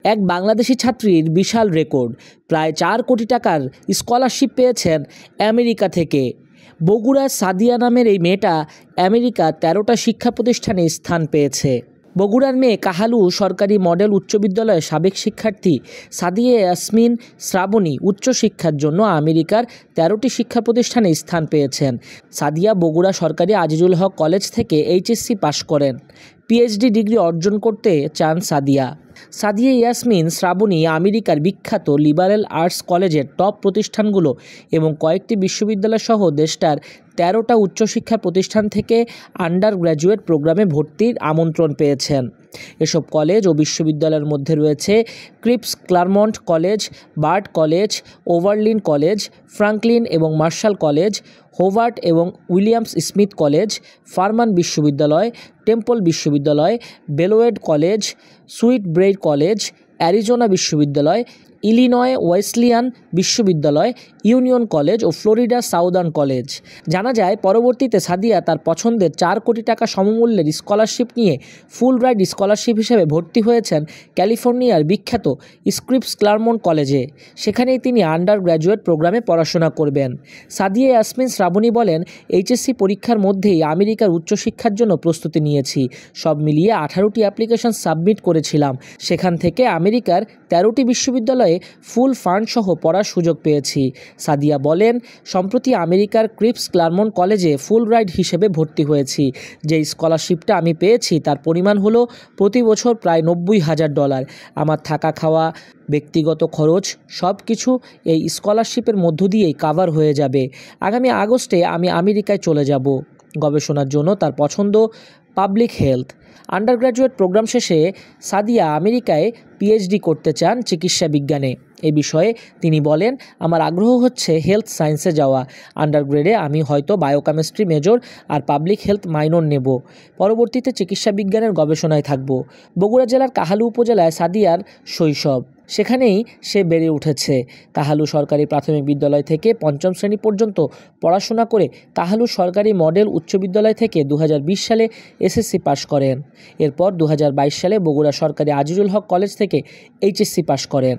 এক বাংলাদেশি ছাত্রীর বিশাল রেকর্ড, প্রায় 4 কোটি টাকার স্কলারশিপ পেয়েছেন আমেরিকা থেকে। বগুড়ার সাদিয়া নামের এই মেয়েটা আমেরিকা 13টা শিক্ষা প্রতিষ্ঠানে স্থান পেয়েছে। বগুড়ার মেয়ে কাহালু সরকারি মডেল উচ্চ বিদ্যালয়ের সাবেক শিক্ষার্থী সাদিয়া ইয়াসমিন শ্রাবণী উচ্চশিক্ষার জন্য আমেরিকার 13টি শিক্ষা প্রতিষ্ঠানে স্থান পেয়েছেন। সাদিয়া বগুড়া সরকারি আজিজুল হক কলেজ থেকে এইচএসসি পাশ করেন। পিএইচডি ডিগ্রি অর্জন করতে চান সাদিয়া। সাদিয়া ইয়াসমিন শ্রাবণী আমেরিকার বিখ্যাত লিবারেল আর্টস কলেজের টপ প্রতিষ্ঠানগুলো এবং কয়েকটি বিশ্ববিদ্যালয় সহ দেশটার 13টা উচ্চশিক্ষা প্রতিষ্ঠান থেকে আন্ডার গ্র্যাজুয়েট প্রোগ্রামে ভর্তির আমন্ত্রণ পেয়েছেন। এসব কলেজ ও বিশ্ববিদ্যালয়ের মধ্যে রয়েছে Scripps Claremont college, Bard college, Oberlin college, Franklin এবং মার্শাল কলেজ, হোভার্ট এবং উইলিয়ামস স্মিথ কলেজ, ফারমান বিশ্ববিদ্যালয়, টেম্পল বিশ্ববিদ্যালয়, Beloit college, Sweet Briar college, Arizona বিশ্ববিদ্যালয়, ইলিনয় ওয়েসলিয়ান বিশ্ববিদ্যালয়, ইউনিয়ন কলেজ ও ফ্লোরিডা সাউদার্ন কলেজ। জানা যায় পরবর্তীতে সাদিয়া তার পছন্দের 4 কোটি টাকা সমমূল্যের স্কলারশিপ নিয়ে ফুল রাইড স্কলারশিপ হিসেবে ভর্তি হয়েছেন ক্যালিফোর্নিয়ার বিখ্যাত স্ক্রিপস ক্লারমন্ট কলেজে। সেখানেই তিনি আন্ডার গ্র্যাজুয়েট প্রোগ্রামে পড়াশোনা করবেন। সাদিয়া ইয়াসমিন শ্রাবণী বলেন, এইচএসসি পরীক্ষার মধ্যেই আমেরিকার উচ্চশিক্ষার জন্য প্রস্তুতি নিয়েছি। সব মিলিয়ে 18টি অ্যাপ্লিকেশন সাবমিট করেছিলাম। সেখান থেকে আমেরিকার 13টি বিশ্ববিদ্যালয়ে ফুল ফান্ড সহ পড়ার সুযোগ পেয়েছি। সাদিয়া বলেন, সম্প্রতি আমেরিকার ক্রিপস ক্লারমন্ট কলেজে ফুল রাইড হিসেবে ভর্তি হয়েছি। যে স্কলারশিপটা আমি পেয়েছি তার পরিমাণ হলো প্রতি বছর প্রায় $90,000। আমার থাকা খাওয়া, ব্যক্তিগত খরচ সব কিছু এই স্কলারশিপের মধ্য দিয়েই কাভার হয়ে যাবে। আগামী আগস্টে আমি আমেরিকায় চলে যাব গবেষণার জন্য। তার পছন্দ public health. Undergraduate programme শেষে সাদিয়া আমেরিকায় পিএইচডি করতে চান চিকিৎসা বিজ্ঞানে। এই বিষয়ে তিনি বলেন, আমার আগ্রহ হচ্ছে হেলথ সায়েন্সে যাওয়া। আন্ডারগ্রেডে আমি হয়তো বায়োকেমিস্ট্রি মেজর আর পাবলিক হেলথ মাইনর নেব। পরবর্তীতে চিকিৎসা বিজ্ঞানের গবেষণায় থাকব। বগুড়া জেলার কাহালু উপজেলায় সাদিয়ার শৈশব। সেখানেই সে বেড়ে উঠেছে। কাহালু সরকারি প্রাথমিক বিদ্যালয় থেকে 5ম শ্রেণী পর্যন্ত পড়াশোনা করে কাহালু সরকারি মডেল উচ্চ বিদ্যালয় থেকে 2020 সালে এসএসসি পাশ করেন। এরপর 2022 সালে বগুড়া সরকারি আজিজুল হক কলেজ থেকে এইচএসসি পাশ করেন।